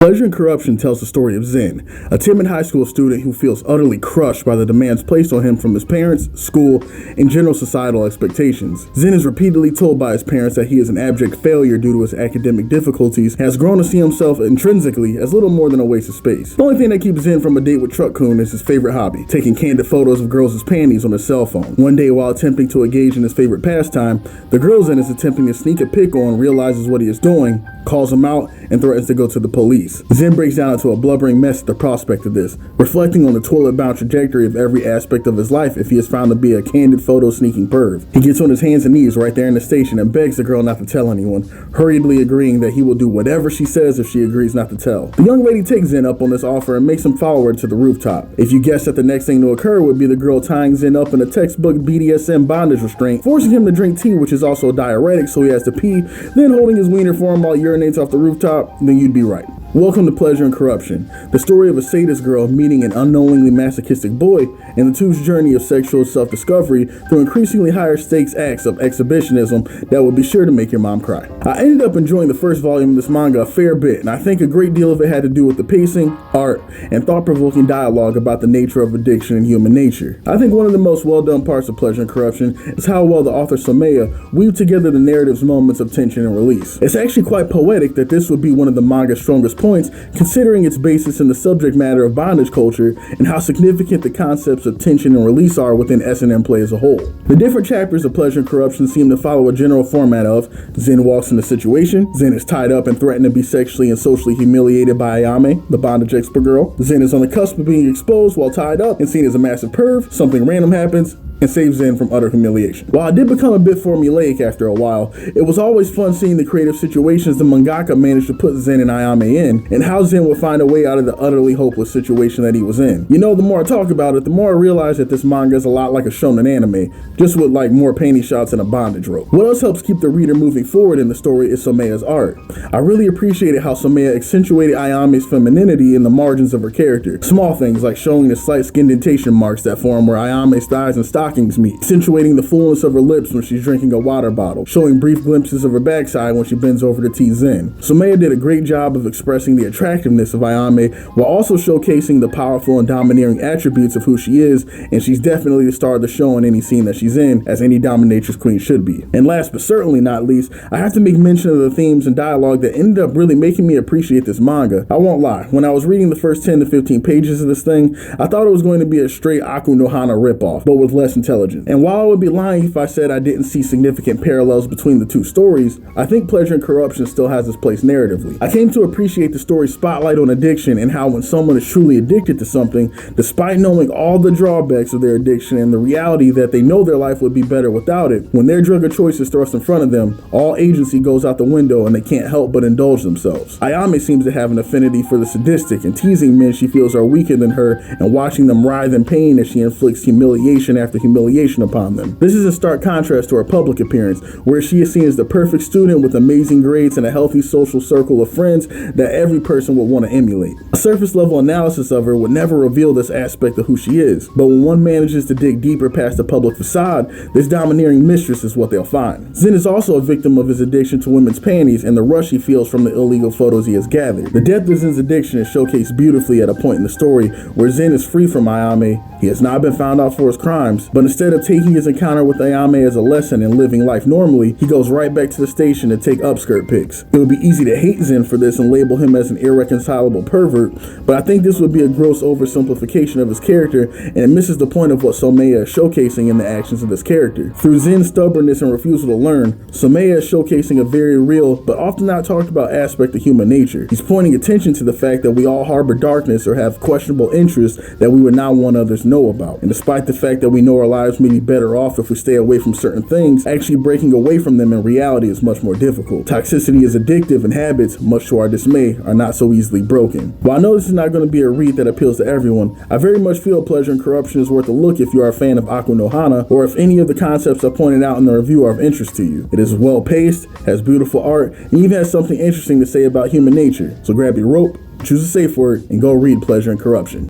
Pleasure and Corruption tells the story of Zen, a timid high school student who feels utterly crushed by the demands placed on him from his parents, school, and general societal expectations. Zen is repeatedly told by his parents that he is an abject failure due to his academic difficulties and has grown to see himself intrinsically as little more than a waste of space. The only thing that keeps Zen from a date with Truck-kun is his favorite hobby, taking candid photos of girls' panties on his cell phone. One day, while attempting to engage in his favorite pastime, the girl Zen is attempting to sneak a pic on realizes what he is doing, calls him out, and threatens to go to the police. Zen breaks down into a blubbering mess at the prospect of this, reflecting on the toilet-bound trajectory of every aspect of his life if he is found to be a candid photo-sneaking perv. He gets on his hands and knees right there in the station and begs the girl not to tell anyone, hurriedly agreeing that he will do whatever she says if she agrees not to tell. The young lady takes Zen up on this offer and makes him follow her to the rooftop. If you guess that the next thing to occur would be the girl tying Zen up in a textbook BDSM bondage restraint, forcing him to drink tea, which is also a diuretic, so he has to pee, then holding his wiener for him while he urinates off the rooftop, then you'd be right. Welcome to Pleasure and Corruption, the story of a sadist girl meeting an unknowingly masochistic boy, and the two's journey of sexual self-discovery through increasingly higher stakes acts of exhibitionism that would be sure to make your mom cry. I ended up enjoying the first volume of this manga a fair bit, and I think a great deal of it had to do with the pacing, art, and thought-provoking dialogue about the nature of addiction and human nature. I think one of the most well-done parts of Pleasure and Corruption is how well the author Someya weaved together the narrative's moments of tension and release. It's actually quite poetic that this would be one of the manga's strongest points, considering its basis in the subject matter of bondage culture and how significant the concepts of tension and release are within S&M play as a whole. The different chapters of Pleasure and Corruption seem to follow a general format of Zen walks in a situation, Zen is tied up and threatened to be sexually and socially humiliated by Ayame, the bondage expert girl, Zen is on the cusp of being exposed while tied up and seen as a massive perv, something random happens, and saves Zen from utter humiliation. While it did become a bit formulaic after a while, it was always fun seeing the creative situations the mangaka managed to put Zen and Ayame in, and how Zen would find a way out of the utterly hopeless situation that he was in. You know, the more I talk about it, the more I realize that this manga is a lot like a shonen anime, just with like more panty shots and a bondage rope. What else helps keep the reader moving forward in the story is Someya's art. I really appreciated how Someya accentuated Ayame's femininity in the margins of her character. Small things like showing the slight skin indentation marks that form where Ayame's thighs and stockings meet, accentuating the fullness of her lips when she's drinking a water bottle, showing brief glimpses of her backside when she bends over to tea Zen. Someya did a great job of expressing the attractiveness of Ayame while also showcasing the powerful and domineering attributes of who she is, and she's definitely the star of the show in any scene that she's in, as any dominatrix queen should be. And last but certainly not least, I have to make mention of the themes and dialogue that ended up really making me appreciate this manga. I won't lie, when I was reading the first 10 to 15 pages of this thing, I thought it was going to be a straight Aku no Hana ripoff, but with less intelligence. And while I would be lying if I said I didn't see significant parallels between the two stories, I think Pleasure and Corruption still has its place narratively. I came to appreciate the story's spotlight on addiction and how when someone is truly addicted to something, despite knowing all the drawbacks of their addiction and the reality that they know their life would be better without it, when their drug of choice is thrust in front of them, all agency goes out the window and they can't help but indulge themselves. Ayame seems to have an affinity for the sadistic and teasing men she feels are weaker than her and watching them writhe in pain as she inflicts humiliation after humiliation upon them. This is a stark contrast to her public appearance, where she is seen as the perfect student with amazing grades and a healthy social circle of friends that every person would want to emulate. A surface level analysis of her would never reveal this aspect of who she is, but when one manages to dig deeper past the public facade, this domineering mistress is what they'll find. Zen is also a victim of his addiction to women's panties and the rush he feels from the illegal photos he has gathered. The depth of Zen's addiction is showcased beautifully at a point in the story where Zen is free from Ayame. He has not been found out for his crimes, but instead of taking his encounter with Ayame as a lesson in living life normally, he goes right back to the station to take upskirt pics. It would be easy to hate Zen for this and label him as an irreconcilable pervert, but I think this would be a gross oversimplification of his character, and it misses the point of what Someya is showcasing in the actions of this character. Through Zen's stubbornness and refusal to learn, Someya is showcasing a very real, but often not talked about aspect of human nature. He's pointing attention to the fact that we all harbor darkness or have questionable interests that we would not want others to know about. And despite the fact that we know our lives may be better off if we stay away from certain things, actually breaking away from them in reality is much more difficult. Toxicity is addictive and habits, much to our dismay, are not so easily broken. While I know this is not going to be a read that appeals to everyone, I very much feel Pleasure and Corruption is worth a look if you are a fan of Aku no Hana, or if any of the concepts I pointed out in the review are of interest to you. It is well paced, has beautiful art, and even has something interesting to say about human nature. So grab your rope, choose a safe word, and go read Pleasure and Corruption.